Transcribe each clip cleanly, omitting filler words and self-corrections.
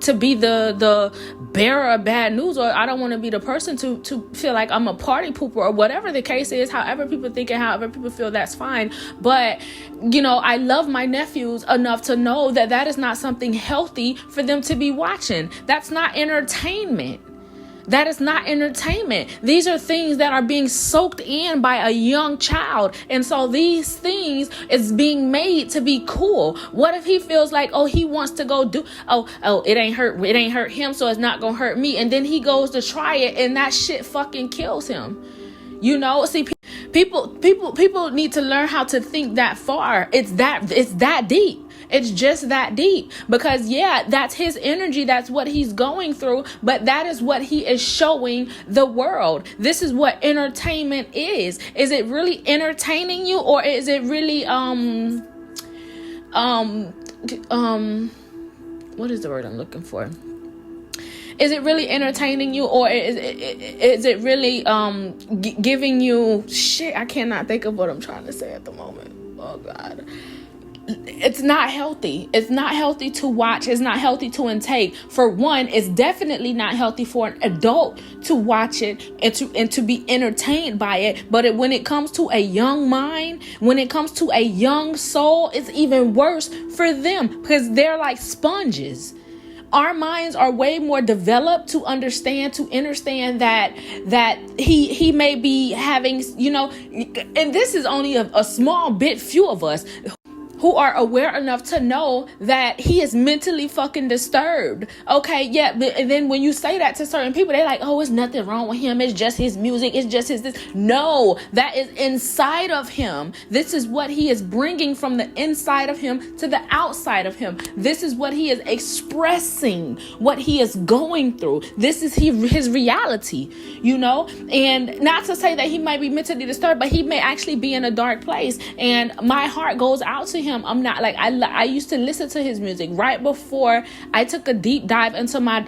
to be the bearer of bad news, or I don't want to be the person to feel like I'm a party pooper, or whatever the case is. However people think and however people feel, that's fine. But I love my nephews enough to know that that is not something healthy for them to be watching. That's not entertainment. That is not entertainment. These are things that are being soaked in by a young child. And so these things is being made to be cool. What if he feels like, he wants to go do, it ain't hurt him, so it's not gonna hurt me. And then he goes to try it and that shit fucking kills him. See, people need to learn how to think that far. It's that deep. It's just that deep, because that's his energy. That's what he's going through. But that is what he is showing the world. This is what entertainment is. Is it really entertaining you, or is it really, what is the word I'm looking for? Is it really entertaining you, or is it really giving you shit? I cannot think of what I'm trying to say at the moment. Oh God. It's not healthy. It's not healthy to watch. It's not healthy to intake. For one, it's definitely not healthy for an adult to watch it and to be entertained by it. But when it comes to a young mind, when it comes to a young soul, it's even worse for them, because they're like sponges. Our minds are way more developed to understand that he may be having, and this is only a small bit, few of us who are aware enough to know that he is mentally fucking disturbed. Okay, yeah, but and then when you say that to certain people, they're like, it's nothing wrong with him. It's just his music. It's just his this. No, that is inside of him. This is what he is bringing from the inside of him to the outside of him. This is what he is expressing, what he is going through. This is his reality, and not to say that he might be mentally disturbed, but he may actually be in a dark place. And my heart goes out to him. I'm not like, I used to listen to his music right before I took a deep dive into my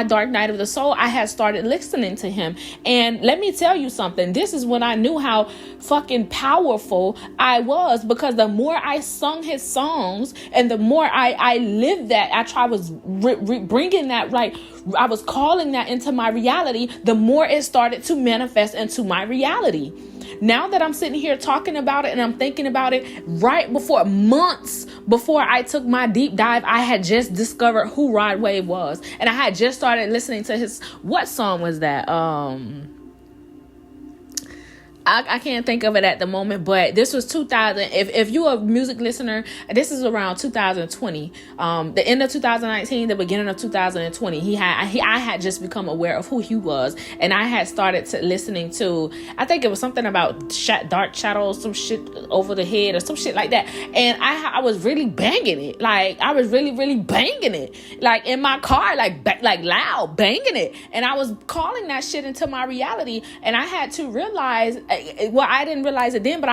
dark night of the soul. I had started listening to him, and let me tell you something. This is when I knew how fucking powerful I was, because the more I sung his songs and the more I lived that, I was bringing that, like I was calling that into my reality, the more it started to manifest into my reality. Now that I'm sitting here talking about it and I'm thinking about it, months before I took my deep dive, I had just discovered who Rod Wave was. And I had just started listening to what song was that? I can't think of it at the moment, but this was 2000. If you're a music listener, this is around 2020, the end of 2019, the beginning of 2020. I had just become aware of who he was, and I had started listening to, I think it was something about dark shadows, some shit over the head or some shit like that. And I was really banging it. Like I was really, really banging it, like in my car, like loud banging it. And I was calling that shit into my reality. And I had to realize, I didn't realize it then, but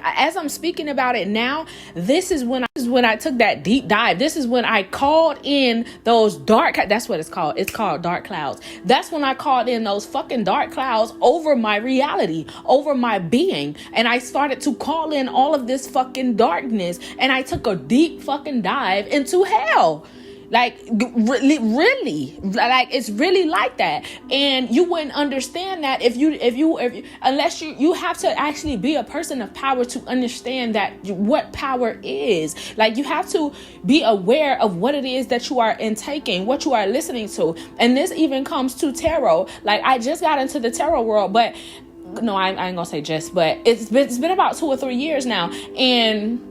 as I'm speaking about it now, this is when I took that deep dive. This is when I called in those that's what it's called. It's called dark clouds. That's when I called in those fucking dark clouds over my reality, over my being. And I started to call in all of this fucking darkness. And I took a deep fucking dive into hell. Like really, like it's really like that. And you wouldn't understand that if unless you have to actually be a person of power to understand that what power is. Like you have to be aware of what it is that you are intaking, what you are listening to. And this even comes to tarot. Like I just got into the tarot world, but no, I ain't gonna say just, but it's been about 2 or 3 years now. And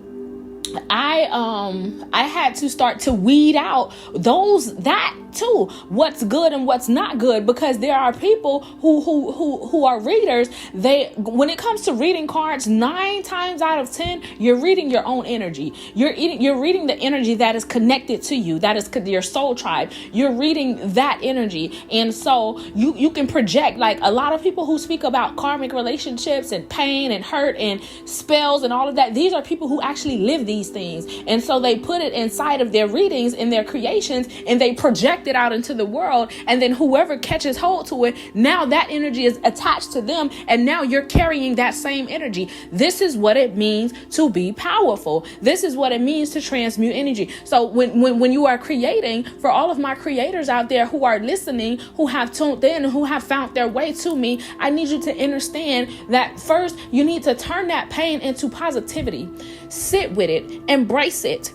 I had to start to weed out that too, what's good and what's not good, because there are people who are readers. When it comes to reading cards, 9 times out of 10, you're reading your own energy. You're reading the energy that is connected to you, that is your soul tribe. You're reading that energy, and so you can project. Like a lot of people who speak about karmic relationships and pain and hurt and spells and all of that, these are people who actually live these things, and so they put it inside of their readings and their creations, and they project project it out into the world, and then whoever catches hold to it, now that energy is attached to them, and now you're carrying that same energy. This is what it means to be powerful. This is what it means to transmute energy. So when you are creating, for all of my creators out there who are listening, who have tuned in, who have found their way to me, I need you to understand that first you need to turn that pain into positivity. Sit with it, embrace it,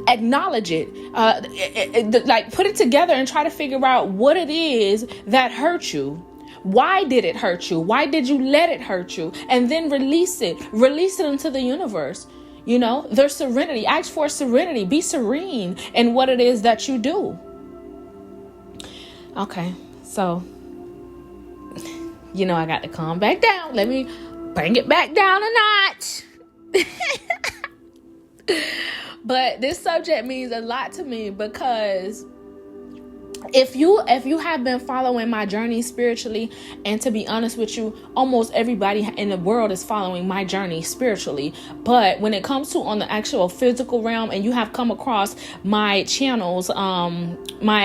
acknowledge it, like put it together and try to figure out what it is that hurt you. Why did it hurt you? Why did you let it hurt you? And then release it into the universe. You know, there's serenity. Ask for serenity. Be serene in what it is that you do. Okay, so I got to calm back down. Let me bring it back down a notch. But this subject means a lot to me, because if you have been following my journey spiritually, and to be honest with you, almost everybody in the world is following my journey spiritually. But when it comes to on the actual physical realm, and you have come across my channels, my